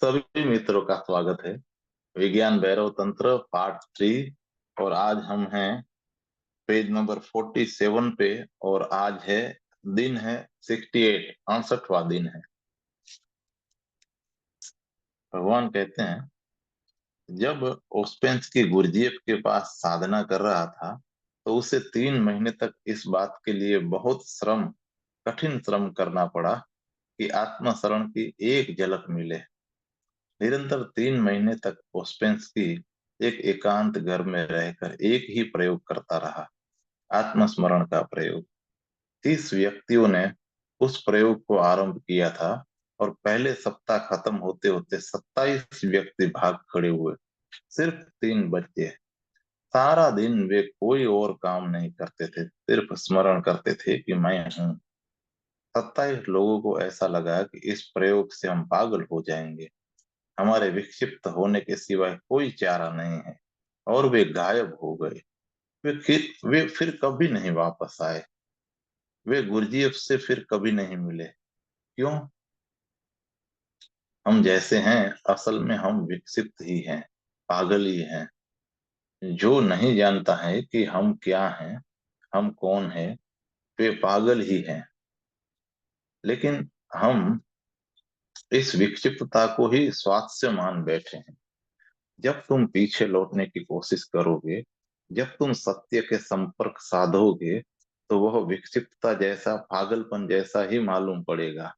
सभी मित्रों का स्वागत है। विज्ञान भैरव तंत्र पार्ट 3। और आज हम हैं पेज नंबर 47 पे। और आज है दिन है 68, 68वां दिन है। भगवान कहते हैं, जब ओस्पेंस्की गुरुजीएफ के पास साधना कर रहा था तो उसे 3 महीने तक इस बात के लिए बहुत कठिन श्रम करना पड़ा कि आत्मशरण की एक झलक मिले। निरंतर 3 महीने तक ओस्पेंस्की एक एकांत घर में रहकर एक ही प्रयोग करता रहा, आत्मस्मरण का प्रयोग। 30 व्यक्तियों ने उस प्रयोग को आरंभ किया था और पहले सप्ताह खत्म होते होते 27 व्यक्ति भाग खड़े हुए। सिर्फ 3 बच्चे। सारा दिन वे कोई और काम नहीं करते थे, सिर्फ स्मरण करते थे कि मैं हूँ। 27 लोगों को ऐसा लगा कि इस प्रयोग से हम पागल हो जाएंगे, हमारे विक्षिप्त होने के सिवाय कोई चारा नहीं है। और वे गायब हो गए। वे फिर कभी नहीं वापस आए। वे गुरजीएफ से फिर कभी नहीं मिले। क्यों? हम जैसे हैं, असल में हम विक्षिप्त ही हैं, पागल ही हैं। जो नहीं जानता है कि हम क्या हैं, हम कौन है, वे पागल ही हैं। लेकिन हम इस विक्षिप्तता को ही स्वास्थ्य मान बैठे हैं। जब तुम पीछे लौटने की कोशिश करोगे, जब तुम सत्य के संपर्क साधोगे, तो वह विक्षिप्तता जैसा, पागलपन जैसा ही मालूम पड़ेगा।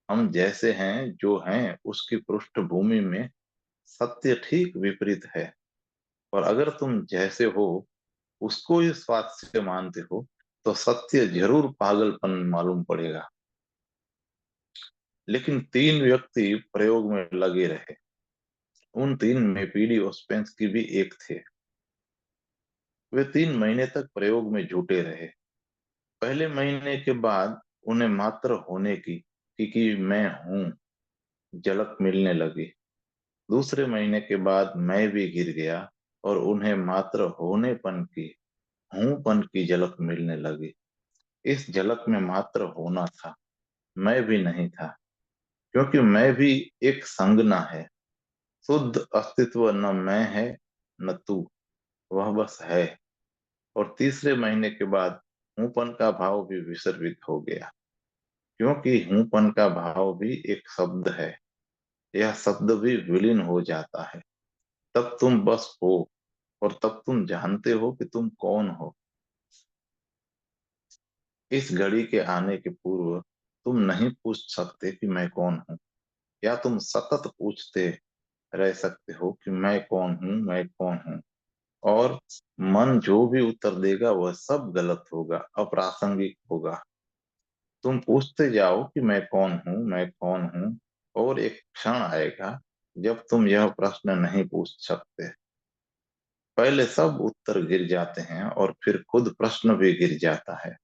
हम जैसे हैं, जो हैं, उसकी पृष्ठभूमि में सत्य ठीक विपरीत है। और अगर तुम जैसे हो, उसको ही सत्य मानते हो, तो सत्य जरूर पागलपन मालूम पड़ेगा। लेकिन 3 व्यक्ति प्रयोग में लगे रहे। उन 3 में पीडी ओस्पेंस्की भी एक थे। वे 3 महीने तक प्रयोग में जुटे रहे। पहले महीने के बाद उन्हें मात्र होने की, कि मैं हूं, झलक मिलने लगी। दूसरे महीने के बाद मैं भी गिर गया और उन्हें मात्र होनेपन की, हूंपन की झलक मिलने लगी। इस झलक में मात्र होना था, मैं भी नहीं था। क्योंकि मैं भी एक संज्ञा है। शुद्ध अस्तित्व न मैं है, न तू, वह बस है। और तीसरे महीने के बाद हूंपन का भाव भी विसर्जित हो गया। क्योंकि हूंपन का भाव भी एक शब्द है, यह शब्द भी विलीन हो जाता है। तब तुम बस हो, और तब तुम जानते हो कि तुम कौन हो। इस घड़ी के आने के पूर्व तुम नहीं पूछ सकते कि मैं कौन हूँ, या तुम सतत पूछते रह सकते हो कि मैं कौन हूँ, मैं कौन हूँ। और मन जो भी उत्तर देगा वह सब गलत होगा, अप्रासंगिक होगा। तुम पूछते जाओ कि मैं कौन हूं, मैं कौन हूं। और एक क्षण आएगा जब तुम यह प्रश्न नहीं पूछ सकते। पहले सब उत्तर गिर जाते हैं और फिर खुद प्रश्न भी गिर जाता है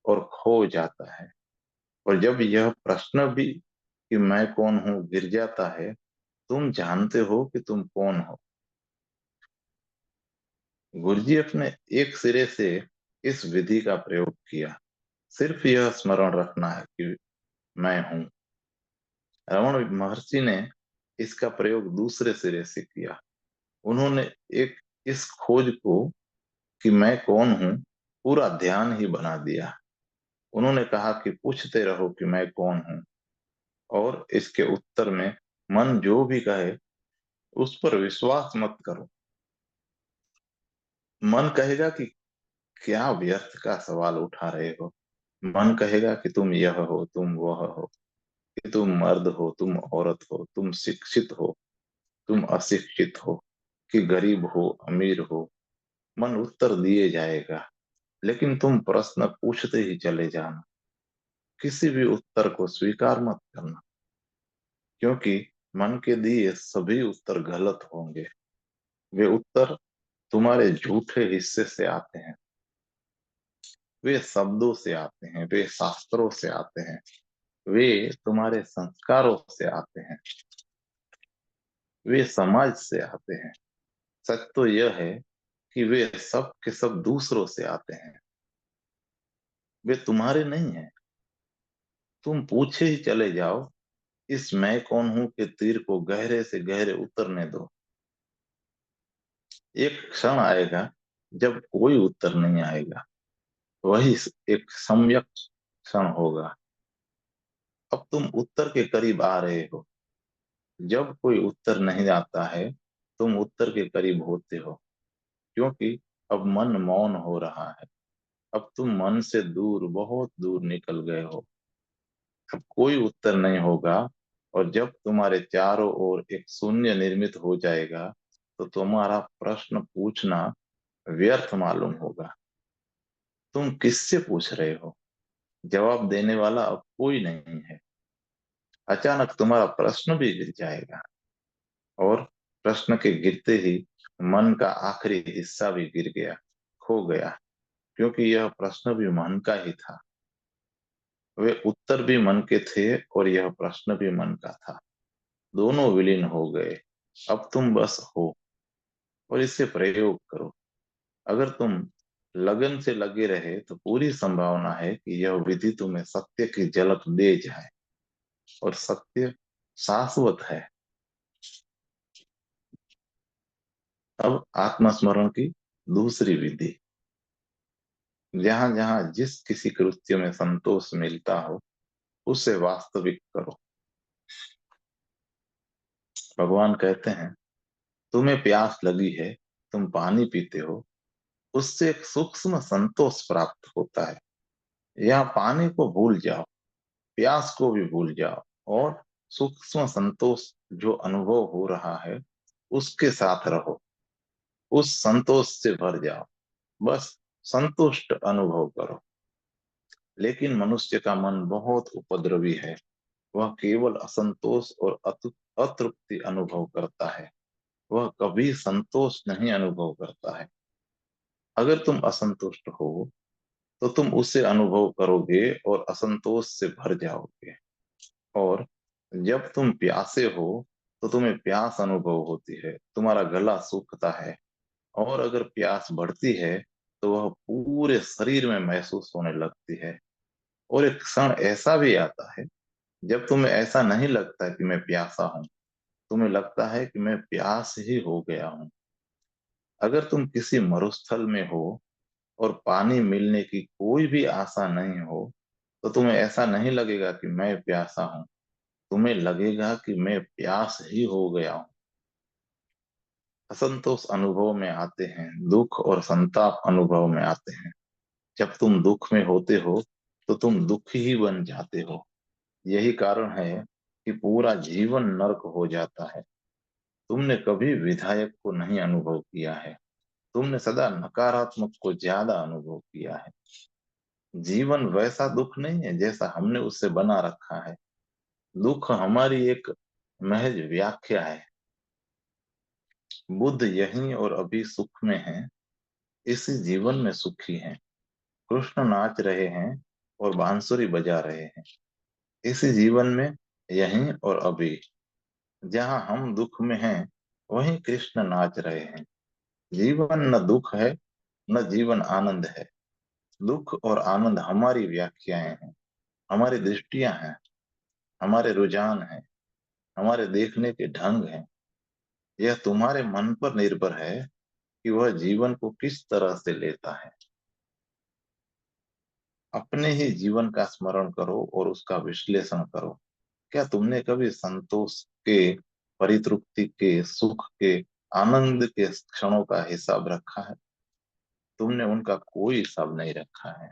और खो जाता है। और जब यह प्रश्न भी, कि मैं कौन हूं, गिर जाता है, तुम जानते हो कि तुम कौन हो। गुरजीएफ ने एक सिरे से इस विधि का प्रयोग किया। सिर्फ यह स्मरण रखना है कि मैं हूं। रमण महर्षि ने इसका प्रयोग दूसरे सिरे से किया। उन्होंने एक इस खोज को, कि मैं कौन हूं, पूरा ध्यान ही बना दिया। उन्होंने कहा कि पूछते रहो कि मैं कौन हूं, और इसके उत्तर में मन जो भी कहे उस पर विश्वास मत करो। मन कहेगा कि क्या व्यर्थ का सवाल उठा रहे हो। मन कहेगा कि तुम यह हो, तुम वह हो, कि तुम मर्द हो, तुम औरत हो, तुम शिक्षित हो, तुम अशिक्षित हो, कि गरीब हो, अमीर हो। मन उत्तर दिए जाएगा, लेकिन तुम प्रश्न पूछते ही चले जाना। किसी भी उत्तर को स्वीकार मत करना, क्योंकि मन के दिए सभी उत्तर गलत होंगे। वे उत्तर तुम्हारे झूठे हिस्से से आते हैं, वे शब्दों से आते हैं, वे शास्त्रों से आते हैं, वे तुम्हारे संस्कारों से आते हैं, वे समाज से आते हैं। सच तो यह है कि वे सब के सब दूसरों से आते हैं, वे तुम्हारे नहीं हैं। तुम पूछे ही चले जाओ इस मैं कौन हूं के तीर को गहरे से गहरे उतरने दो। एक क्षण आएगा जब कोई उत्तर नहीं आएगा, वही एक सम्यक क्षण होगा। अब तुम उत्तर के करीब आ रहे हो। जब कोई उत्तर नहीं आता है, तुम उत्तर के करीब होते हो, क्योंकि अब मन मौन हो रहा है। अब तुम मन से दूर, बहुत दूर निकल गए हो। अब कोई उत्तर नहीं होगा, और जब तुम्हारे चारों ओर एक शून्य निर्मित हो जाएगा, तो तुम्हारा प्रश्न पूछना व्यर्थ मालूम होगा। तुम किससे पूछ रहे हो? जवाब देने वाला अब कोई नहीं है। अचानक तुम्हारा प्रश्न भी गिर जाएगा, और प्रश्न के गिरते ही मन का आखिरी हिस्सा भी गिर गया, खो गया, क्योंकि यह प्रश्न भी मन का ही था। वे उत्तर भी मन के थे, और यह प्रश्न भी मन का था। दोनों विलीन हो गए। अब तुम बस हो, और इससे प्रयोग करो। अगर तुम लगन से लगे रहे, तो पूरी संभावना है कि यह विधि तुम्हें सत्य की झलक दे जाए, और सत्य शाश्वत है। अब आत्मस्मरण की दूसरी विधि। जहां जहां जिस किसी कृत्य में संतोष मिलता हो, उसे वास्तविक करो। भगवान कहते हैं, तुम्हें प्यास लगी है, तुम पानी पीते हो, उससे एक सूक्ष्म संतोष प्राप्त होता है। यह पानी को भूल जाओ, प्यास को भी भूल जाओ, और सूक्ष्म संतोष जो अनुभव हो रहा है, उसके साथ रहो। उस संतोष से भर जाओ, बस संतुष्ट अनुभव करो। लेकिन मनुष्य का मन बहुत उपद्रवी है। वह केवल असंतोष और अतृप्ति अनुभव करता है। वह कभी संतोष नहीं अनुभव करता है। अगर तुम असंतुष्ट हो, तो तुम उसे अनुभव करोगे और असंतोष से भर जाओगे। और जब तुम प्यासे हो, तो तुम्हें प्यास अनुभव होती है, तुम्हारा गला सूखता है। और अगर प्यास बढ़ती है, तो वह पूरे शरीर में महसूस होने लगती है। और एक क्षण ऐसा भी आता है जब तुम्हें ऐसा नहीं लगता कि मैं प्यासा हूं, तुम्हें लगता है कि मैं प्यास ही हो गया हूं। अगर तुम किसी मरुस्थल में हो, और पानी मिलने की कोई भी आशा नहीं हो, तो तुम्हें ऐसा नहीं लगेगा कि मैं प्यासा हूं। तुम्हें लगेगा कि मैं प्यास ही हो गया हूं। असंतोष अनुभव में आते हैं, दुख और संताप अनुभव में आते हैं। जब तुम दुख में होते हो, तो तुम दुखी ही बन जाते हो। यही कारण है कि पूरा जीवन नरक हो जाता है। तुमने कभी विधायक को नहीं अनुभव किया है। तुमने सदा नकारात्मक को ज्यादा अनुभव किया है। जीवन वैसा दुख नहीं है जैसा हमने उससे बना रखा है। दुख हमारी एक महज व्याख्या है। बुद्ध यहीं और अभी सुख में है, इसी जीवन में सुखी है। कृष्ण नाच रहे हैं और बांसुरी बजा रहे हैं, इसी जीवन में, यहीं और अभी। जहां हम दुख में हैं, वहीं कृष्ण नाच रहे हैं। जीवन न दुख है, न जीवन आनंद है। दुख और आनंद हमारी व्याख्याएं हैं, हमारी दृष्टियां हैं, हमारे रुझान हैं, हमारे देखने के ढंग हैं। यह तुम्हारे मन पर निर्भर है कि वह जीवन को किस तरह से लेता है। अपने ही जीवन का स्मरण करो और उसका विश्लेषण करो। क्या तुमने कभी संतोष के, परितृप्ति के, सुख के, आनंद के क्षणों का हिसाब रखा है? तुमने उनका कोई हिसाब नहीं रखा है।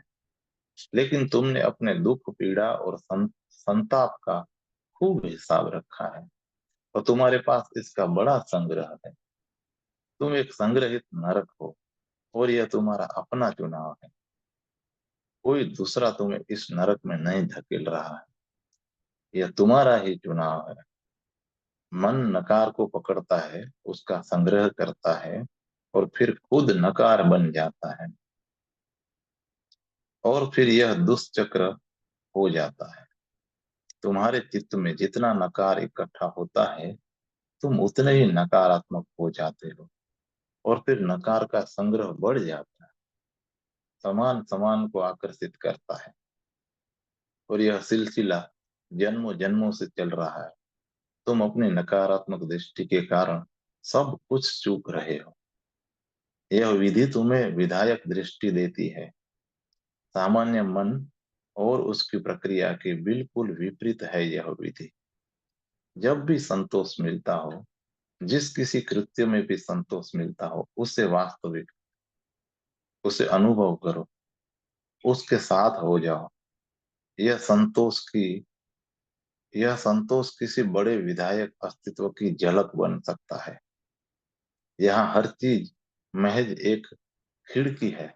लेकिन तुमने अपने दुख, पीड़ा और संताप का खूब हिसाब रखा है, और तुम्हारे पास इसका बड़ा संग्रह है। तुम एक संग्रहित नरक हो, और यह तुम्हारा अपना चुनाव है। कोई दूसरा तुम्हें इस नरक में नहीं धकेल रहा है। यह तुम्हारा ही चुनाव है। मन नकार को पकड़ता है, उसका संग्रह करता है, और फिर खुद नकार बन जाता है। और फिर यह दुष्चक्र हो जाता है। तुम्हारे चित्त में जितना नकार इकट्ठा होता है, तुम उतने ही नकारात्मक हो जाते हो, और फिर नकार का संग्रह बढ़ जाता है, समान समान को आकर्षित करता है, और यह सिलसिला जन्मों जन्मों से चल रहा है। तुम अपनी नकारात्मक दृष्टि के कारण सब कुछ चूक रहे हो। यह विधि तुम्हें विधायक दृष्टि देती है। सामान्य मन और उसकी प्रक्रिया के बिल्कुल विपरीत है यह विधि। जब भी संतोष मिलता हो, जिस किसी कृत्य में भी संतोष मिलता हो, उसे वास्तविक, उसे अनुभव करो, उसके साथ हो जाओ। यह संतोष की यह संतोष किसी बड़े विधायक अस्तित्व की झलक बन सकता है। यहाँ हर चीज महज एक खिड़की है।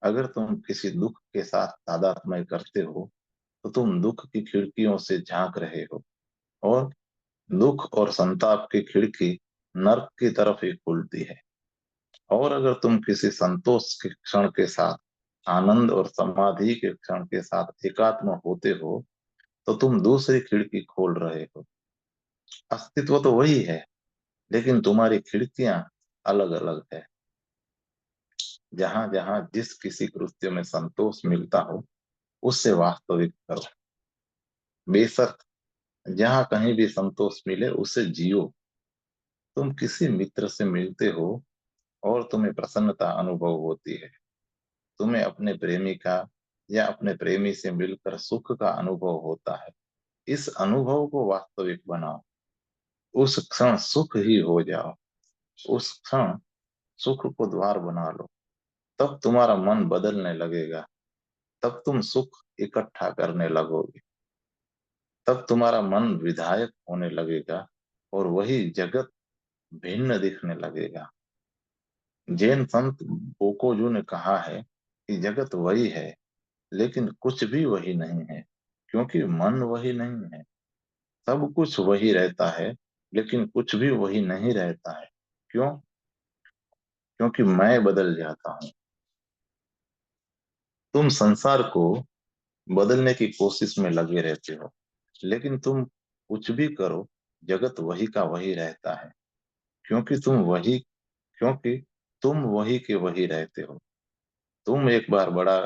अगर तुम किसी दुख के साथ तादात्म्य करते हो, तो तुम दुख की खिड़कियों से झांक रहे हो, और दुख और संताप की खिड़की नर्क की तरफ ही खुलती है। और अगर तुम किसी संतोष के क्षण के साथ, आनंद और समाधि के क्षण के साथ एकात्म होते हो, तो तुम दूसरी खिड़की खोल रहे हो। अस्तित्व तो वही है, लेकिन तुम्हारी खिड़कियां अलग अलग है। जहां जहां जिस किसी कृत्य में संतोष मिलता हो, उससे वास्तविक करो। बेशक जहां कहीं भी संतोष मिले, उसे जियो। तुम किसी मित्र से मिलते हो और तुम्हें प्रसन्नता अनुभव होती है। तुम्हें अपने प्रेमिका या अपने प्रेमी से मिलकर सुख का अनुभव होता है। इस अनुभव को वास्तविक बनाओ। उस क्षण सुख ही हो जाओ। उस क्षण सुख को द्वार बना लो। तब तुम्हारा मन बदलने लगेगा। तब तुम सुख इकट्ठा करने लगोगे। तब तुम्हारा मन विधायक होने लगेगा, और वही जगत भिन्न दिखने लगेगा। जैन संत बोकोजू ने कहा है कि जगत वही है, लेकिन कुछ भी वही नहीं है, क्योंकि मन वही नहीं है। सब कुछ वही रहता है, लेकिन कुछ भी वही नहीं रहता है। क्यों? क्योंकि मैं बदल जाता हूँ। तुम संसार को बदलने की कोशिश में लगे रहते हो, लेकिन तुम कुछ भी करो, जगत वही का वही रहता है। क्योंकि क्योंकि तुम वही के वही रहते हो। तुम एक बार बड़ा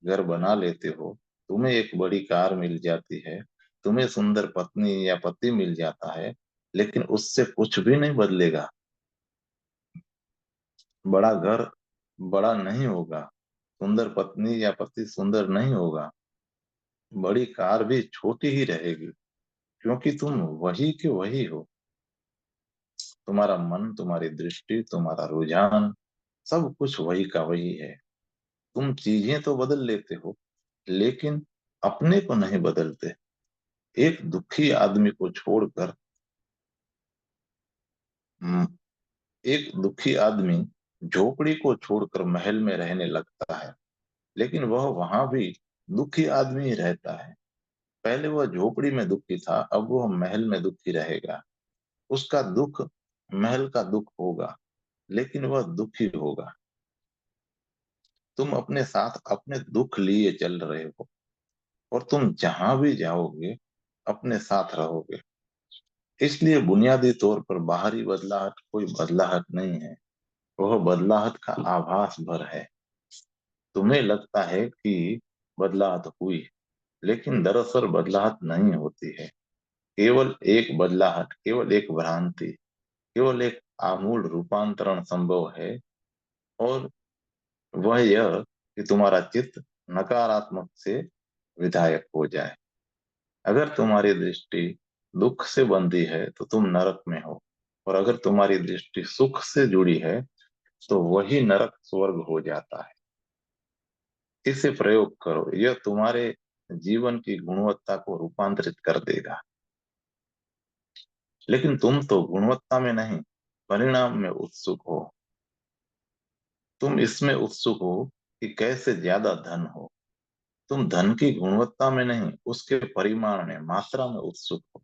घर बना लेते हो, तुम्हें एक बड़ी कार मिल जाती है, तुम्हें सुंदर पत्नी या पति मिल जाता है, लेकिन उससे कुछ भी नहीं बदलेगा। बड़ा घर बड़ा नहीं होगा, सुंदर पत्नी या पति सुंदर नहीं होगा, बड़ी कार भी छोटी ही रहेगी, क्योंकि तुम वही के वही हो। तुम्हारा मन, तुम्हारी दृष्टि, तुम्हारा रुझान, सब कुछ वही का वही है। तुम चीजें तो बदल लेते हो, लेकिन अपने को नहीं बदलते। एक दुखी आदमी को छोड़कर हम्म, एक दुखी आदमी झोपड़ी को छोड़कर महल में रहने लगता है, लेकिन वह वहां भी दुखी आदमी ही रहता है। पहले वह झोपड़ी में दुखी था, अब वह महल में दुखी रहेगा। उसका दुख महल का दुख होगा, लेकिन वह दुखी होगा। तुम अपने साथ अपने दुख लिए चल रहे हो, और तुम जहां भी जाओगे, अपने साथ रहोगे। इसलिए बुनियादी तौर पर बाहरी बदलाहट कोई बदलाहट नहीं है, वह बदलाहट का आभास भर है। तुम्हें लगता है कि बदलाहट हुई, लेकिन दरअसल बदलाहट नहीं होती है। केवल एक भ्रांति, केवल एक आमूल रूपांतरण संभव है, और वह यह कि तुम्हारा चित्त नकारात्मक से विधायक हो जाए। अगर तुम्हारी दृष्टि दुख से बंधी है, तो तुम नरक में हो, और अगर तुम्हारी दृष्टि सुख से जुड़ी है, तो वही नरक स्वर्ग हो जाता है। इसे प्रयोग करो, यह तुम्हारे जीवन की गुणवत्ता को रूपांतरित कर देगा। लेकिन तुम तो गुणवत्ता में नहीं, परिणाम में उत्सुक हो। तुम इसमें उत्सुक हो कि कैसे ज्यादा धन हो। तुम धन की गुणवत्ता में नहीं, उसके परिमाण में, मात्रा में उत्सुक हो।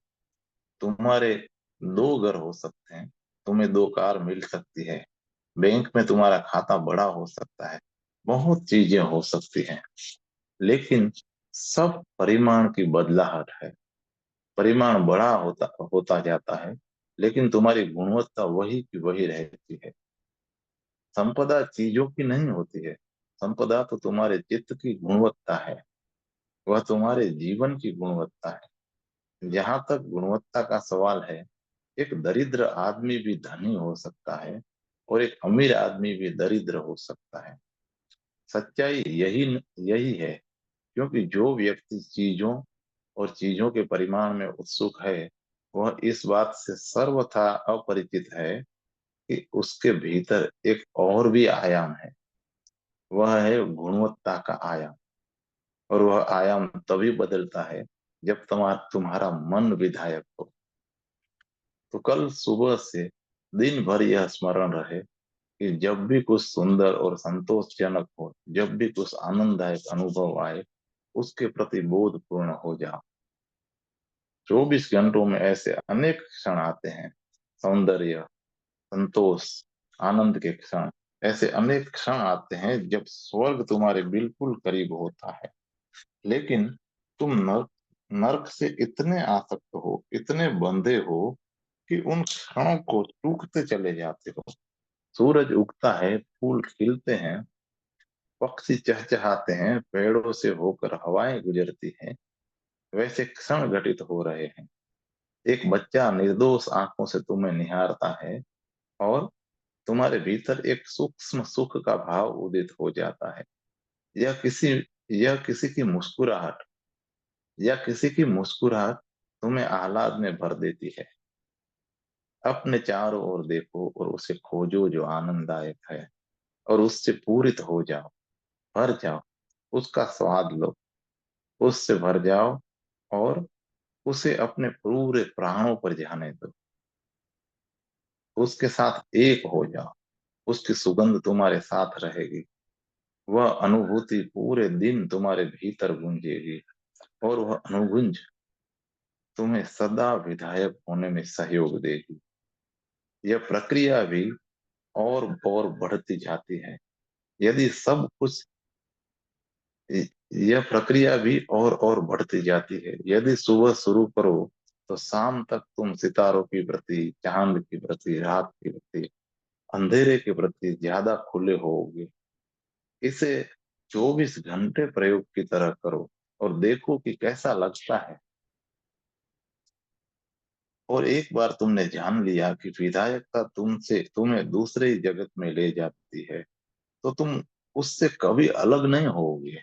तुम्हारे दो घर हो सकते हैं, तुम्हें दो कार मिल सकती है, बैंक में तुम्हारा खाता बड़ा हो सकता है, बहुत चीजें हो सकती हैं, लेकिन सब परिमाण की बदलाहट है। परिमाण बड़ा होता होता जाता है, लेकिन तुम्हारी गुणवत्ता वही की वही रहती है। संपदा चीजों की नहीं होती है। संपदा तो तुम्हारे चित्त की गुणवत्ता है। वह तुम्हारे जीवन की गुणवत्ता है। जहां तक गुणवत्ता का सवाल है, एक दरिद्र आदमी भी धनी हो सकता है और एक अमीर आदमी भी दरिद्र हो सकता है। सच्चाई यही यही है, क्योंकि जो व्यक्ति चीजों और चीजों के परिमाण में उत्सुक है, वह इस बात से सर्वथा अपरिचित है कि उसके भीतर एक और भी आयाम है। वह है गुणवत्ता का आयाम। और वह आयाम तभी बदलता है जब तुम्हारा मन विधायक हो। तो कल सुबह से दिन भर यह स्मरण रहे कि जब भी कुछ सुंदर और संतोषजनक हो, जब भी कुछ आनंददायक अनुभव आए, उसके प्रति बोधपूर्ण हो जाओ। 24 घंटों में ऐसे अनेक क्षण आते हैं, सौंदर्य, संतोष, आनंद के क्षण। ऐसे अनेक क्षण आते हैं जब स्वर्ग तुम्हारे बिल्कुल करीब होता है, लेकिन तुम नर्क नर्क से इतने आसक्त हो, इतने बंधे हो कि उन क्षणों को चूकते चले जाते हो। सूरज उगता है, फूल खिलते हैं, पक्षी चहचहाते हैं, पेड़ों से होकर हवाएं गुजरती हैं, वैसे क्षण घटित हो रहे हैं। एक बच्चा निर्दोष आंखों से तुम्हें निहारता है और तुम्हारे भीतर एक सूक्ष्म सुख का भाव उदित हो जाता है। यह किसी यह किसी की मुस्कुराहट या किसी की मुस्कुराहट तुम्हें आह्लाद में भर देती है। अपने चारों ओर देखो और उसे खोजो जो आनंददायक है, और उससे पूरित हो जाओ, भर जाओ, उसका स्वाद लो, उससे भर जाओ और उसे अपने पूरे प्राणों पर जाने दो। उसके साथ एक हो जाओ। उसकी सुगंध तुम्हारे साथ रहेगी। वह अनुभूति पूरे दिन तुम्हारे भीतर गूंजेगी, और वह अनुगुंज तुम्हें सदा विधायक होने में सहयोग देगी। यह प्रक्रिया भी और बढ़ती जाती है। यदि सब कुछ यह प्रक्रिया भी और बढ़ती जाती है। यदि सुबह शुरू करो तो शाम तक तुम सितारों की प्रति, चांद की प्रति, रात की प्रति, अंधेरे के प्रति ज्यादा खुले होगे। इसे 24 घंटे प्रयोग की तरह करो और देखो कि कैसा लगता है। और एक बार तुमने जान लिया कि विधायकता तुमसे तुम्हें दूसरे ही जगत में ले जाती है, तो तुम उससे कभी अलग नहीं होगे।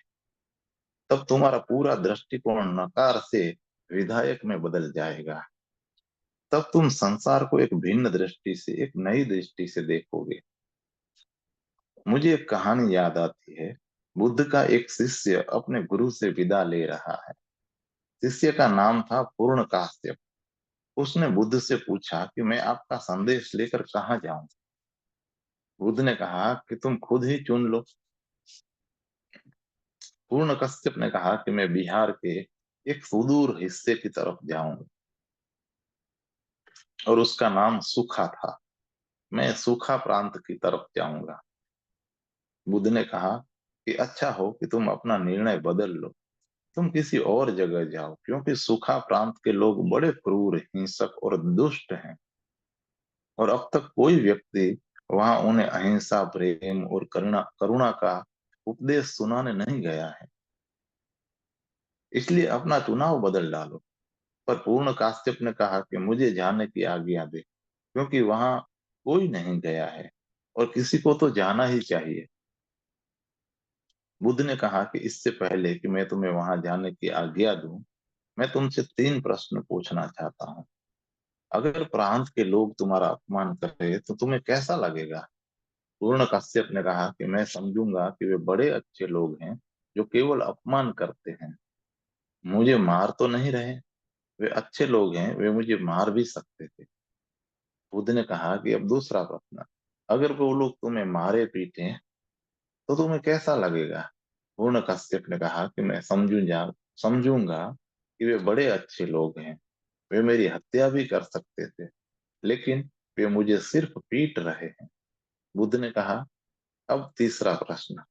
तब तुम्हारा पूरा दृष्टिकोण नकार से विधायक में बदल जाएगा। तब तुम संसार को एक भिन्न दृष्टि से, एक नई दृष्टि से देखोगे। मुझे एक कहानी याद आती है। बुद्ध का एक शिष्य अपने गुरु से विदा ले रहा है। शिष्य का नाम था पूर्ण काश्यप। उसने बुद्ध से पूछा कि मैं आपका संदेश लेकर कहाँ जाऊं। बुद्ध ने कहा कि तुम खुद ही चुन लो। पूर्ण कश्यप ने कहा कि मैं बिहार के एक सुदूर हिस्से की तरफ जाऊंगा, और उसका नाम सुखा था। मैं सुखा प्रांत की तरफ जाऊंगा। बुद्ध ने कहा कि अच्छा हो कि तुम अपना निर्णय बदल लो। तुम किसी और जगह जाओ, क्योंकि सुखा प्रांत के लोग बड़े क्रूर, हिंसक और दुष्ट हैं, और अब तक कोई व्यक्ति वहां उन्हें अहिंसा, प्रेम और करुणा करुणा का उपदेश सुनाने नहीं गया है। इसलिए अपना चुनाव बदल डालो। पर पूर्ण काश्यप ने कहा कि मुझे जाने की आज्ञा दे, क्योंकि वहां कोई नहीं गया है और किसी को तो जाना ही चाहिए। बुद्ध ने कहा कि इससे पहले कि मैं तुम्हें वहां जाने की आज्ञा दूं, मैं तुमसे 3 प्रश्न पूछना चाहता हूँ। अगर प्रांत के लोग तुम्हारा अपमान करें तो तुम्हें कैसा लगेगा? पूर्ण कश्यप ने कहा कि मैं समझूंगा कि वे बड़े अच्छे लोग हैं जो केवल अपमान करते हैं। मुझे मार तो नहीं रहे। वे अच्छे लोग हैं, वे मुझे मार भी सकते थे। बुद्ध ने कहा कि अब दूसरा प्रश्न। अगर वो लोग तुम्हें मारे पीटे तो तुम्हें कैसा लगेगा? पूर्ण कश्यप ने कहा कि मैं समझूंगा कि वे बड़े अच्छे लोग हैं। वे मेरी हत्या भी कर सकते थे, लेकिन वे मुझे सिर्फ पीट रहे हैं। बुद्ध ने कहा, अब तीसरा प्रश्न।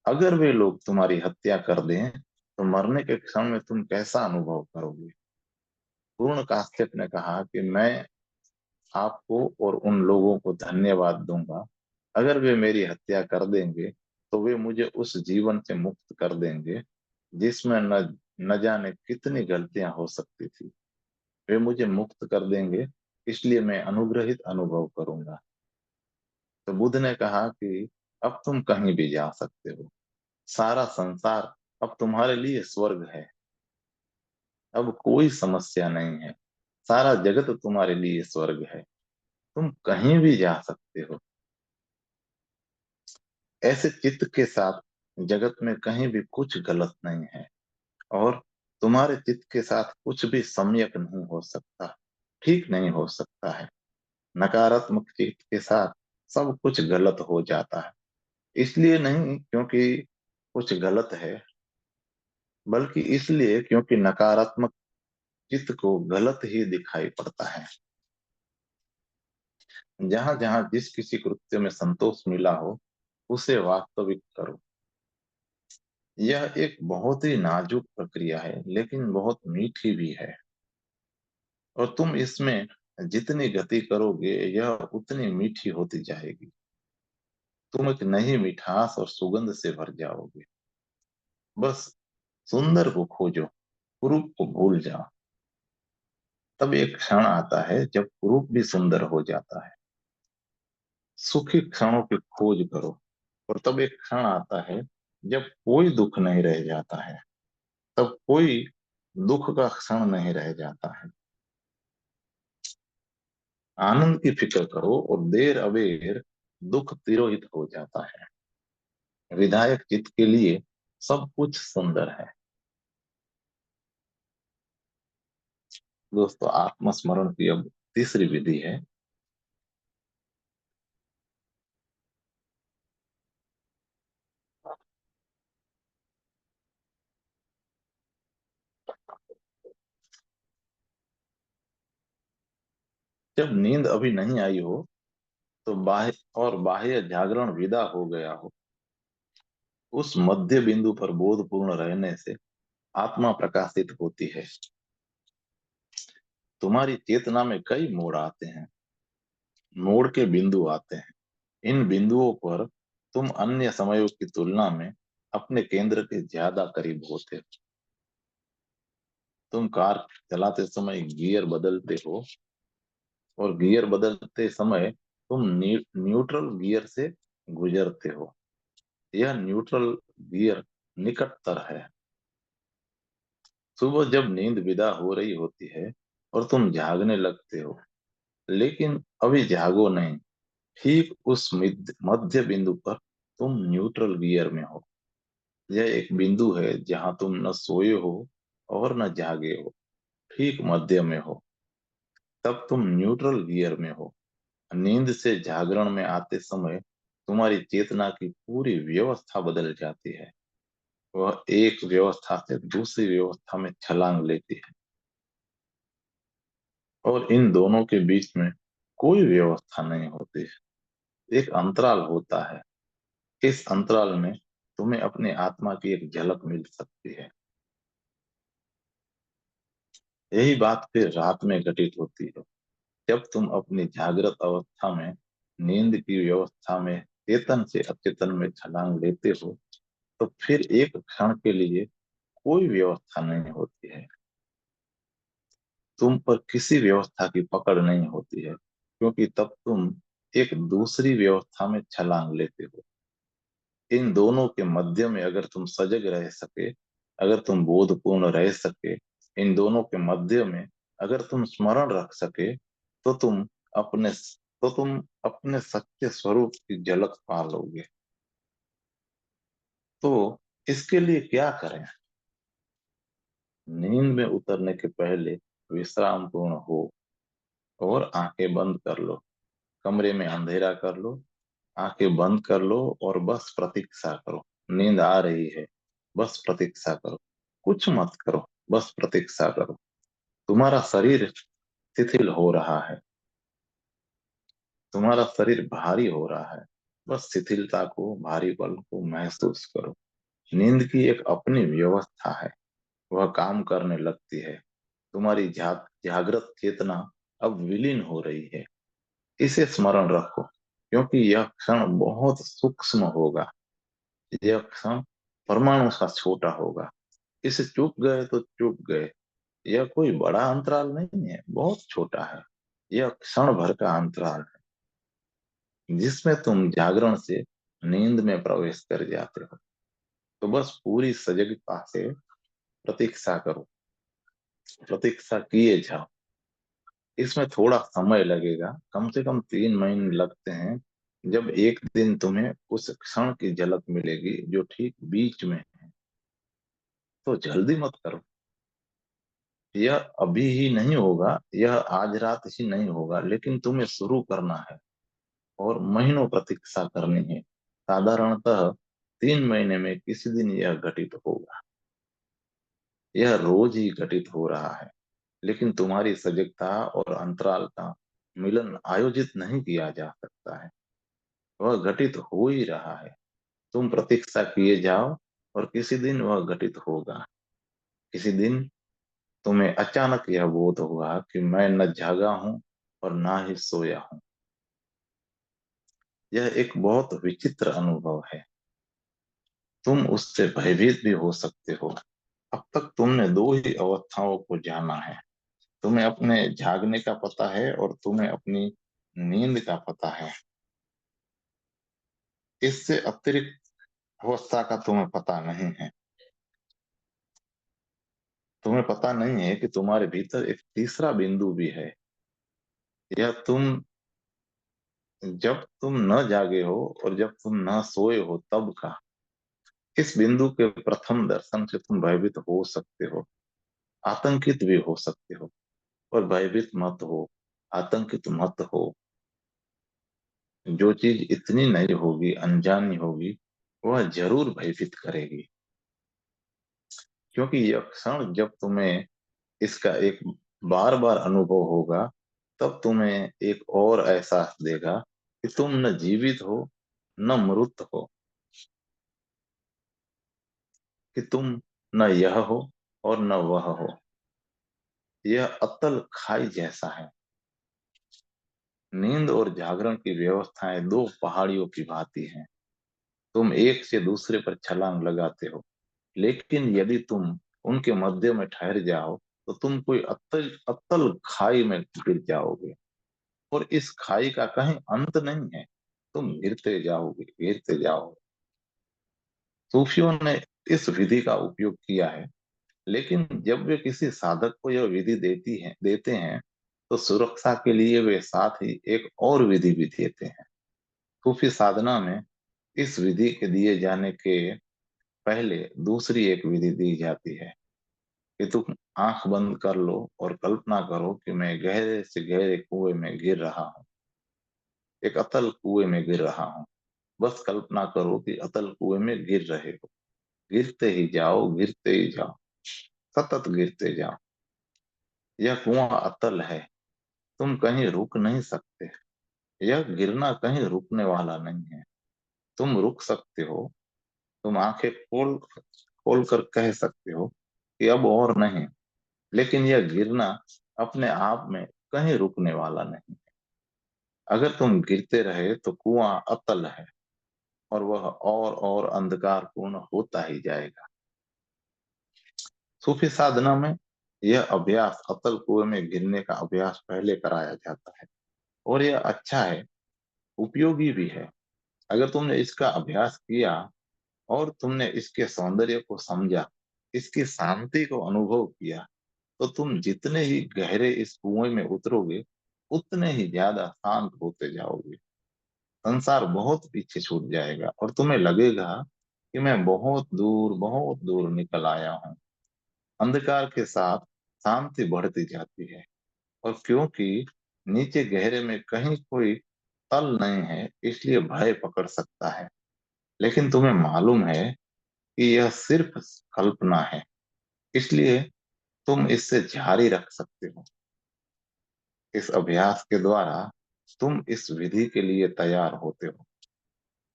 अगर वे लोग तुम्हारी हत्या कर दें तो मरने के क्षण में तुम कैसा अनुभव करोगे? पूर्ण काश्यप ने कहा कि मैं आपको और उन लोगों को धन्यवाद दूंगा। अगर वे मेरी हत्या कर देंगे तो वे मुझे उस जीवन से मुक्त कर देंगे जिसमें न जाने कितनी गलतियां हो सकती थी। वे मुझे मुक्त कर देंगे, इसलिए मैं अनुग्रहित अनुभव करूंगा। तो बुद्ध ने कहा कि अब तुम कहीं भी जा सकते हो, सारा संसार अब तुम्हारे लिए स्वर्ग है। अब कोई समस्या नहीं है, सारा जगत तुम्हारे लिए स्वर्ग है, तुम कहीं भी जा सकते हो। ऐसे चित्त के साथ जगत में कहीं भी कुछ गलत नहीं है, और तुम्हारे चित्त के साथ कुछ भी सम्यक नहीं हो सकता, ठीक नहीं हो सकता है। नकारात्मक चित्त के साथ सब कुछ गलत हो जाता है, इसलिए नहीं क्योंकि कुछ गलत है, बल्कि इसलिए क्योंकि नकारात्मक चित्त को गलत ही दिखाई पड़ता है। जहां जहां जिस किसी कृत्य में संतोष मिला हो, उसे वास्तविक करो। यह एक बहुत ही नाजुक प्रक्रिया है, लेकिन बहुत मीठी भी है। और तुम इसमें जितनी गति करोगे, यह उतनी मीठी होती जाएगी। तुम एक नई मिठास और सुगंध से भर जाओगे। बस सुंदर को खोजो, कुरूप को भूल जाओ। तब एक क्षण आता है जब कुरूप भी सुंदर हो जाता है। सुखी क्षणों की खोज करो, और तब एक क्षण आता है जब कोई दुख नहीं रह जाता है। तब कोई दुख का क्षण नहीं रह जाता है। आनंद की फिक्र करो, और देर अबेर दुख तिरोहित हो जाता है। विधायक चित्त के लिए सब कुछ सुंदर है। दोस्तों, आत्मस्मरण की अब तीसरी विधि है। जब नींद अभी नहीं आई हो, तो बाह्य जागरण विदा हो गया हो, उस मध्य बिंदु पर बोधपूर्ण रहने से आत्मा प्रकाशित होती है। तुम्हारी चेतना में कई मोड़ आते हैं, मोड़ के बिंदु आते हैं। इन बिंदुओं पर तुम अन्य समयों की तुलना में अपने केंद्र के ज्यादा करीब होते हो। तुम कार चलाते समय गियर बदलते हो, और गियर बदलते समय तुम न्यूट्रल गियर से गुजरते हो। यह न्यूट्रल गियर निकटतर है। सुबह जब नींद विदा हो रही होती है और तुम जागने लगते हो, लेकिन अभी जागो नहीं, ठीक उस मध्य बिंदु पर तुम न्यूट्रल गियर में हो। यह एक बिंदु है जहां तुम न सोए हो और न जागे हो, ठीक मध्य में हो। तब तुम न्यूट्रल गियर में हो। नींद से जागरण में आते समय तुम्हारी चेतना की पूरी व्यवस्था बदल जाती है। वह एक व्यवस्था से दूसरी व्यवस्था में छलांग लेती है, और इन दोनों के बीच में कोई व्यवस्था नहीं होती। एक अंतराल होता है। इस अंतराल में तुम्हें अपने आत्मा की एक झलक मिल सकती है। यही बात फिर रात में घटित होती है, जब तुम अपनी जागृत अवस्था में नींद की व्यवस्था में चेतन से अचेतन में छलांग लेते हो, तो फिर एक क्षण के लिए कोई व्यवस्था नहीं होती है। तुम पर किसी व्यवस्था की पकड़ नहीं होती है, क्योंकि तब तुम एक दूसरी व्यवस्था में छलांग लेते हो। इन दोनों के मध्य में अगर तुम सजग रह सके, अगर तुम बोधपूर्ण रह सके, इन दोनों के मध्य में अगर तुम स्मरण रख सके, तो तुम अपने सच्चे स्वरूप की झलक पा लोगे। तो इसके लिए क्या करें? नींद में उतरने के पहले विश्राम पूर्ण हो, और आंखें बंद कर लो। कमरे में अंधेरा कर लो, आंखें बंद कर लो, और बस प्रतीक्षा करो। नींद आ रही है, बस प्रतीक्षा करो। कुछ मत करो, बस प्रतीक्षा करो। तुम्हारा शरीर शिथिल हो रहा है, तुम्हारा शरीर भारी हो रहा है। बस शिथिलता को, भारीपन को महसूस करो। नींद की एक अपनी व्यवस्था है, वह काम करने लगती है। तुम्हारी जागृत चेतना अब विलीन हो रही है। इसे स्मरण रखो, क्योंकि यह क्षण बहुत सूक्ष्म होगा। यह क्षण परमाणु सा छोटा होगा। इसे चूक गए तो चूक गए, यह कोई बड़ा अंतराल नहीं है, बहुत छोटा है। यह क्षण भर का अंतराल है जिसमें तुम जागरण से नींद में प्रवेश कर जाते हो। तो बस पूरी सजगता से प्रतीक्षा करो, प्रतीक्षा किए जाओ। इसमें थोड़ा समय लगेगा, कम से कम 3 महीने लगते हैं। जब एक दिन तुम्हें उस क्षण की झलक मिलेगी जो ठीक बीच में है, तो जल्दी मत करो। यह अभी ही नहीं होगा, यह आज रात ही नहीं होगा, लेकिन तुम्हें शुरू करना है और महीनों प्रतीक्षा करनी है। साधारणतः 3 महीने में किसी दिन यह घटित होगा। यह रोज ही घटित हो रहा है, लेकिन तुम्हारी सजगता और अंतराल का मिलन आयोजित नहीं किया जा सकता है। वह घटित हो ही रहा है। तुम प्रतीक्षा किए जाओ और किसी दिन वह घटित होगा। किसी दिन तुम्हें अचानक यह बोध होगा कि मैं न जागा हूं और ना ही सोया हूं। यह एक बहुत विचित्र अनुभव है। तुम उससे भयभीत भी हो सकते हो। अब तक तुमने दो ही अवस्थाओं को जाना है। तुम्हें अपने जागने का पता है और तुम्हें अपनी नींद का पता है। इससे अतिरिक्त अवस्था का तुम्हें पता नहीं है। तुम्हें पता नहीं है कि तुम्हारे भीतर एक तीसरा बिंदु भी है। यह तुम जब तुम न जागे हो और जब तुम न सोए हो तब का। इस बिंदु के प्रथम दर्शन से तुम भयभीत हो सकते हो, आतंकित भी हो सकते हो। पर भयभीत मत हो, आतंकित मत हो। जो चीज इतनी नई होगी, अनजानी होगी, वह जरूर भयभीत करेगी। क्योंकि यह क्षण जब तुम्हें इसका एक बार बार अनुभव होगा, तब तुम्हें एक और एहसास देगा कि तुम न जीवित हो न मृत हो, कि तुम न यह हो और न वह हो। यह अतल खाई जैसा है। नींद और जागरण की व्यवस्थाएं दो पहाड़ियों की भांति हैं। तुम एक से दूसरे पर छलांग लगाते हो, लेकिन यदि तुम उनके मध्य में ठहर जाओ तो तुम कोई अतल अतल खाई में गिर जाओगे। और इस खाई का कहीं अंत नहीं है। तुम गिरते जाओगे, गिरते जाओगे। सूफियों ने इस विधि का उपयोग किया है, लेकिन जब वे किसी साधक को यह विधि देते हैं, तो सुरक्षा के लिए वे साथ ही एक और विधि भी देते हैं। सूफी साधना में इस विधि के दिए जाने के पहले दूसरी एक विधि दी जाती है कि तुम आंख बंद कर लो और कल्पना करो कि मैं गहरे से गहरे कुएं में गिर रहा हूँ, एक अतल कुएं में गिर रहा हूँ। बस कल्पना करो कि अतल कुएं में गिर रहे हो। गिरते ही जाओ, गिरते ही जाओ, सतत गिरते जाओ। यह कुआं अतल है, तुम कहीं रुक नहीं सकते। यह गिरना कहीं रुकने वाला नहीं है। तुम रुक सकते हो, तुम आंखें खोल खोल कर कह सकते हो कि अब और नहीं, लेकिन यह गिरना अपने आप में कहीं रुकने वाला नहीं। अगर तुम गिरते रहे तो कुआं अतल है और वह और अंधकारपूर्ण होता ही जाएगा। सूफी साधना में यह अभ्यास, अतल कुएं में गिरने का अभ्यास पहले कराया जाता है। और यह अच्छा है, उपयोगी भी है। अगर तुमने इसका अभ्यास किया और तुमने इसके सौंदर्य को समझा, इसकी शांति को अनुभव किया, तो तुम जितने ही गहरे इस कुएं में उतरोगे, उतने ही ज्यादा शांत होते जाओगे। संसार बहुत पीछे छूट जाएगा और तुम्हें लगेगा कि मैं बहुत दूर निकल आया हूँ। अंधकार के साथ शांति बढ़ती जाती है। और क्योंकि नीचे गहरे में कहीं कोई तल नहीं है, इसलिए भय पकड़ सकता है। लेकिन तुम्हें मालूम है कि यह सिर्फ कल्पना है, इसलिए तुम इससे जारी रख सकते हो। इस अभ्यास के द्वारा तुम इस विधि के लिए तैयार होते हो।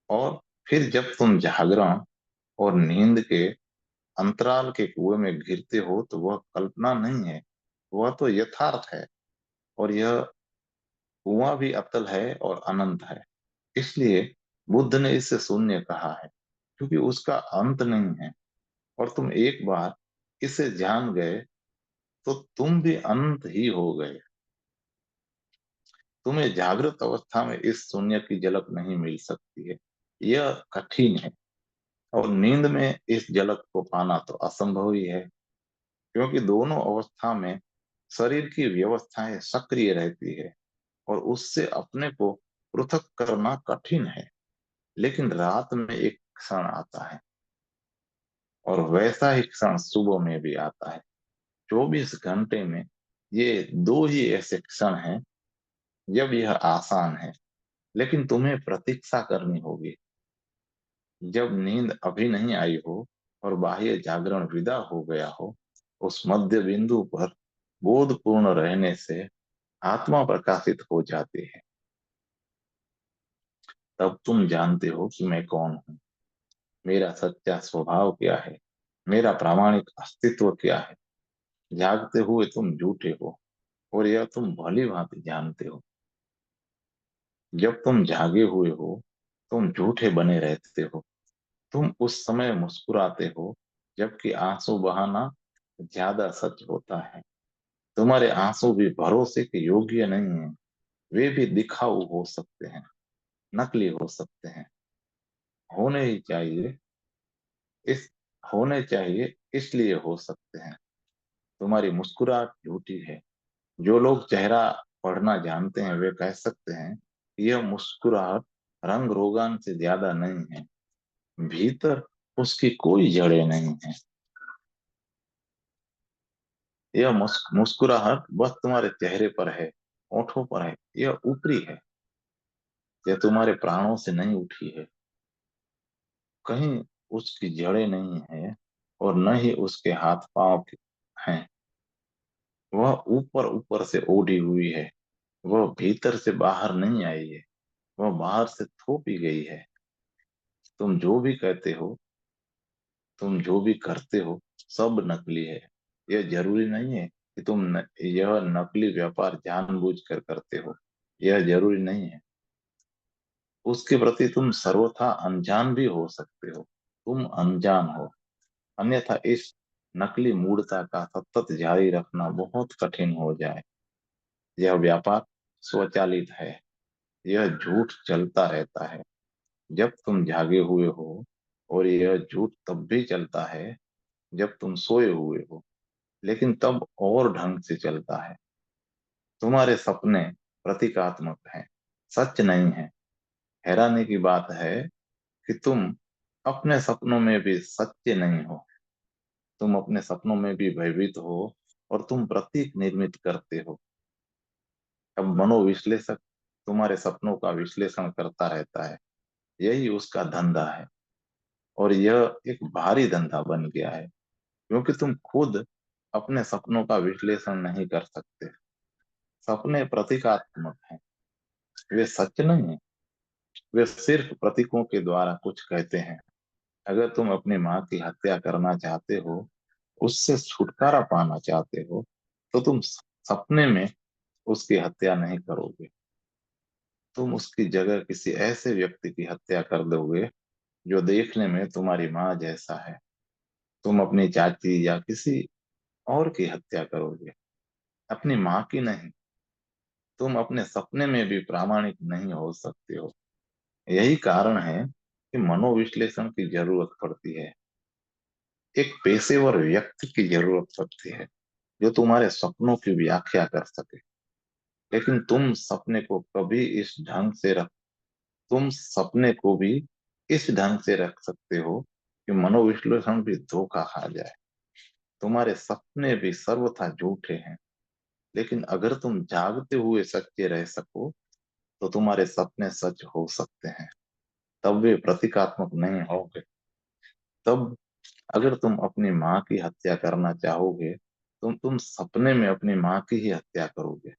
और फिर जब तुम जागरण और नींद के अंतराल के कुएं में गिरते हो, तो वह कल्पना नहीं है, वह तो यथार्थ है। और यह कुआं भी अतल है और अनंत है। इसलिए बुद्ध ने इसे शून्य कहा है, क्योंकि उसका अंत नहीं है। और तुम एक बार इसे जान गए तो तुम भी अनंत ही हो गए। तुम्हें जागृत अवस्था में इस शून्य की झलक नहीं मिल सकती है, यह कठिन है। और नींद में इस झलक को पाना तो असंभव ही है, क्योंकि दोनों अवस्था में शरीर की व्यवस्थाएं सक्रिय रहती है और उससे अपने को पृथक करना कठिन है। लेकिन रात में एक क्षण आता है, और वैसा ही क्षण सुबह में भी आता है। 24 घंटे में ये दो ही ऐसे क्षण हैं जब यह आसान है, लेकिन तुम्हें प्रतीक्षा करनी होगी। जब नींद अभी नहीं आई हो और बाह्य जागरण विदा हो गया हो, उस मध्य बिंदु पर बोध पूर्ण रहने से आत्मा प्रकाशित हो जाती है। तब तुम जानते हो कि मैं कौन हूँ, मेरा सच्चा स्वभाव क्या है, मेरा प्रामाणिक अस्तित्व क्या है। जागते हुए तुम झूठे हो, और यह तुम भली भांति जानते हो। जब तुम जागे हुए हो, तुम झूठे बने रहते हो। तुम उस समय मुस्कुराते हो जबकि आंसू बहाना ज्यादा सच होता है। तुम्हारे आंसू भी भरोसे के योग्य नहीं है, वे भी दिखाऊ हो सकते हैं, नकली हो सकते हैं। होने ही चाहिए इस होने चाहिए इसलिए हो सकते हैं। तुम्हारी मुस्कुराहट झूठी है। जो लोग चेहरा पढ़ना जानते हैं वे कह सकते हैं कि यह मुस्कुराहट रंग रोगान से ज्यादा नहीं है, भीतर उसकी कोई जड़ें नहीं है। यह मुस्कुराहट बस तुम्हारे चेहरे पर है, होठों पर है, यह ऊपरी है। यह तुम्हारे प्राणों से नहीं उठी है, कहीं उसकी जड़ें नहीं है, और न ही उसके हाथ पांव हैं। वह ऊपर ऊपर से ओढ़ी हुई है, वह भीतर से बाहर नहीं आई है, वह बाहर से थोपी गई है। तुम जो भी कहते हो, तुम जो भी करते हो, सब नकली है। यह जरूरी नहीं है कि यह नकली व्यापार जानबूझकर करते हो, यह जरूरी नहीं है। उसके प्रति तुम सर्वथा अनजान भी हो सकते हो। तुम अनजान हो, अन्यथा इस नकली मूढ़ता का सतत जारी रखना बहुत कठिन हो जाए। यह व्यापार स्वचालित है, यह झूठ चलता रहता है जब तुम जागे हुए हो, और यह झूठ तब भी चलता है जब तुम सोए हुए हो, लेकिन तब और ढंग से चलता है। तुम्हारे सपने प्रतीकात्मक हैं, सच नहीं है। हैरानी की बात है कि तुम अपने सपनों में भी सच्चे नहीं हो। तुम अपने सपनों में भी भयभीत हो, और तुम प्रतीक निर्मित करते हो। अब मनोविश्लेषक तुम्हारे सपनों का विश्लेषण करता रहता है, यही उसका धंधा है। और यह एक भारी धंधा बन गया है, क्योंकि तुम खुद अपने सपनों का विश्लेषण नहीं कर सकते। सपने प्रतीकात्मक हैं, वे सच नहीं है। वे सिर्फ प्रतीकों के द्वारा कुछ कहते हैं। अगर तुम अपनी माँ की हत्या करना चाहते हो, उससे छुटकारा पाना चाहते हो, तो तुम सपने में उसकी हत्या नहीं करोगे। तुम उसकी जगह किसी ऐसे व्यक्ति की हत्या कर दोगे जो देखने में तुम्हारी माँ जैसा है। तुम अपनी चाची या किसी और की हत्या करोगे, अपनी माँ की नहीं। तुम अपने सपने में भी प्रामाणिक नहीं हो सकते हो। यही कारण है कि मनोविश्लेषण की जरूरत पड़ती है। एक पेशेवर व्यक्ति की जरूरत पड़ती है जो तुम्हारे सपनों की व्याख्या कर सके। लेकिन तुम सपने को भी इस ढंग से रख सकते हो कि मनोविश्लेषण भी धोखा खा जाए। तुम्हारे सपने भी सर्वथा झूठे हैं, लेकिन अगर तुम जागते हुए सच्चे रह सको, तो तुम्हारे सपने सच हो सकते हैं। तब वे प्रतीकात्मक नहीं होंगे। तब अगर तुम अपनी माँ की हत्या करना चाहोगे, तुम सपने में अपनी माँ की ही हत्या करोगे,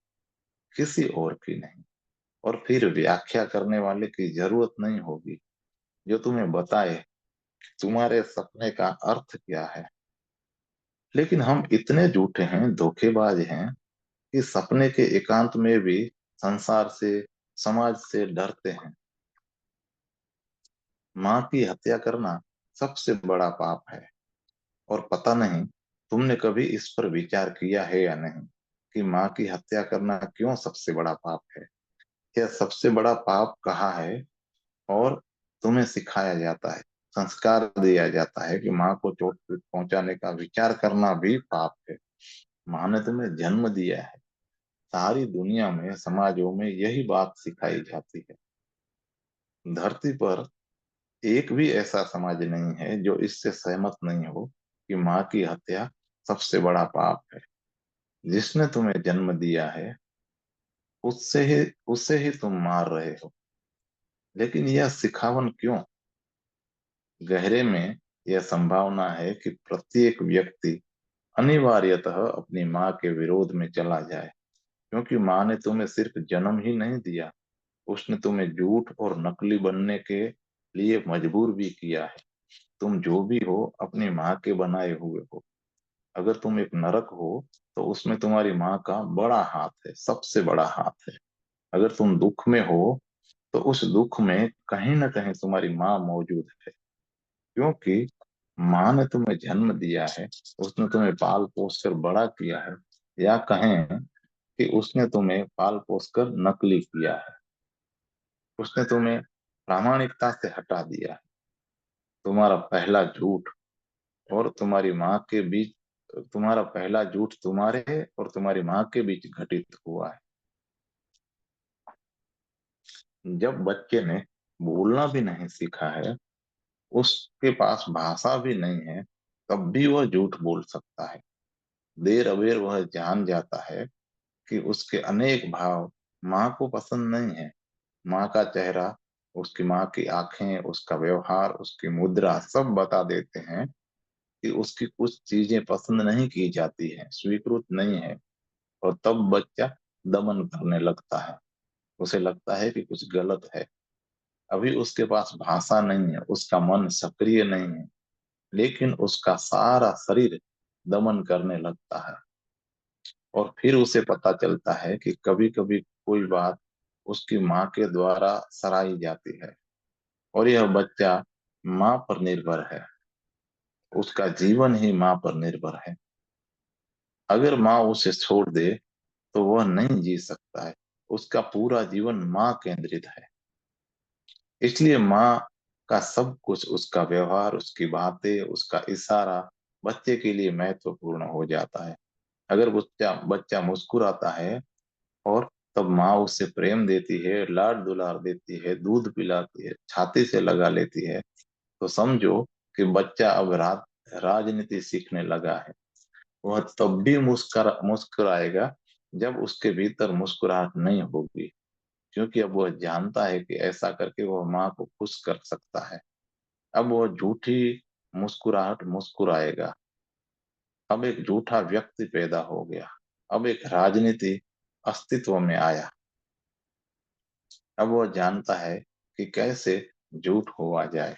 किसी और की नहीं। और फिर व्याख्या करने वाले की जरूरत नहीं होगी जो तुम्हें बताए तुम्हारे सपने का अर्थ क्या है। लेकिन हम इतने झूठे हैं, धोखेबाज हैं, कि सपने के एकांत में भी संसार से, समाज से डरते हैं। माँ की हत्या करना सबसे बड़ा पाप है, और पता नहीं तुमने कभी इस पर विचार किया है या नहीं कि माँ की हत्या करना क्यों सबसे बड़ा पाप है? यह सबसे बड़ा पाप कहाँ है? और तुम्हें सिखाया जाता है, संस्कार दिया जाता है कि माँ को चोट पहुंचाने का विचार करना भी पाप है। माँ ने तुम्हें जन्म दिया है। सारी दुनिया में, समाजों में यही बात सिखाई जाती है। धरती पर एक भी ऐसा समाज नहीं है जो इससे सहमत नहीं हो कि माँ की हत्या सबसे बड़ा पाप है। जिसने तुम्हें जन्म दिया है, उससे ही तुम मार रहे हो। लेकिन यह सिखावन क्यों? गहरे में यह संभावना है कि प्रत्येक व्यक्ति अनिवार्यतः अपनी माँ के विरोध में चला जाए, क्योंकि माँ ने तुम्हें सिर्फ जन्म ही नहीं दिया, उसने तुम्हें झूठ और नकली बनने के लिए मजबूर भी किया है। तुम जो भी हो अपनी माँ के बनाए हुए हो। अगर तुम एक नरक हो तो उसमें तुम्हारी माँ का बड़ा हाथ है, सबसे बड़ा हाथ है। अगर तुम दुख में हो तो उस दुख में कहीं ना कहीं तुम्हारी माँ मौजूद है, क्योंकि माँ ने तुम्हें जन्म दिया है, उसने तुम्हें पाल पोस कर बड़ा किया है, या कहें कि उसने तुम्हें पाल पोस कर नकली किया है। उसने तुम्हें प्रामाणिकता से हटा दिया है। तुम्हारा पहला झूठ और तुम्हारी माँ के बीच तुम्हारा पहला झूठ तुम्हारे और तुम्हारी माँ के बीच घटित हुआ है। जब बच्चे ने बोलना भी नहीं सीखा है, उसके पास भाषा भी नहीं है, तब भी वह झूठ बोल सकता है। देर अबेर वह जान जाता है कि उसके अनेक भाव माँ को पसंद नहीं है। माँ का चेहरा, उसकी माँ की आंखें, उसका व्यवहार, उसकी मुद्रा सब बता देते हैं कि उसकी कुछ चीजें पसंद नहीं की जाती है, स्वीकृत नहीं है। और तब बच्चा दमन करने लगता है। उसे लगता है कि कुछ गलत है। अभी उसके पास भाषा नहीं है, उसका मन सक्रिय नहीं है, लेकिन उसका सारा शरीर दमन करने लगता है। और फिर उसे पता चलता है कि कभी कभी कोई बात उसकी माँ के द्वारा सराही जाती है, और यह बच्चा माँ पर निर्भर है। उसका जीवन ही माँ पर निर्भर है। अगर माँ उसे छोड़ दे तो वह नहीं जी सकता है। उसका पूरा जीवन माँ केंद्रित है। इसलिए माँ का सब कुछ, उसका व्यवहार, उसकी बातें, उसका इशारा बच्चे के लिए महत्वपूर्ण हो जाता है। अगर बच्चा बच्चा मुस्कुराता है और तब माँ उसे प्रेम देती है, लाड दुलार देती है, दूध पिलाती है, छाती से लगा लेती है, तो समझो कि बच्चा अब राजनीति सीखने लगा है। वह तब भी मुस्कुराएगा जब उसके भीतर मुस्कुराहट नहीं होगी, क्योंकि अब वह जानता है कि ऐसा करके वह माँ को खुश कर सकता है। अब वह झूठी मुस्कुराहट मुस्कुराएगा। अब एक झूठा व्यक्ति पैदा हो गया। अब एक राजनीति अस्तित्व में आया। अब वह जानता है कि कैसे झूठ हुआ जाए।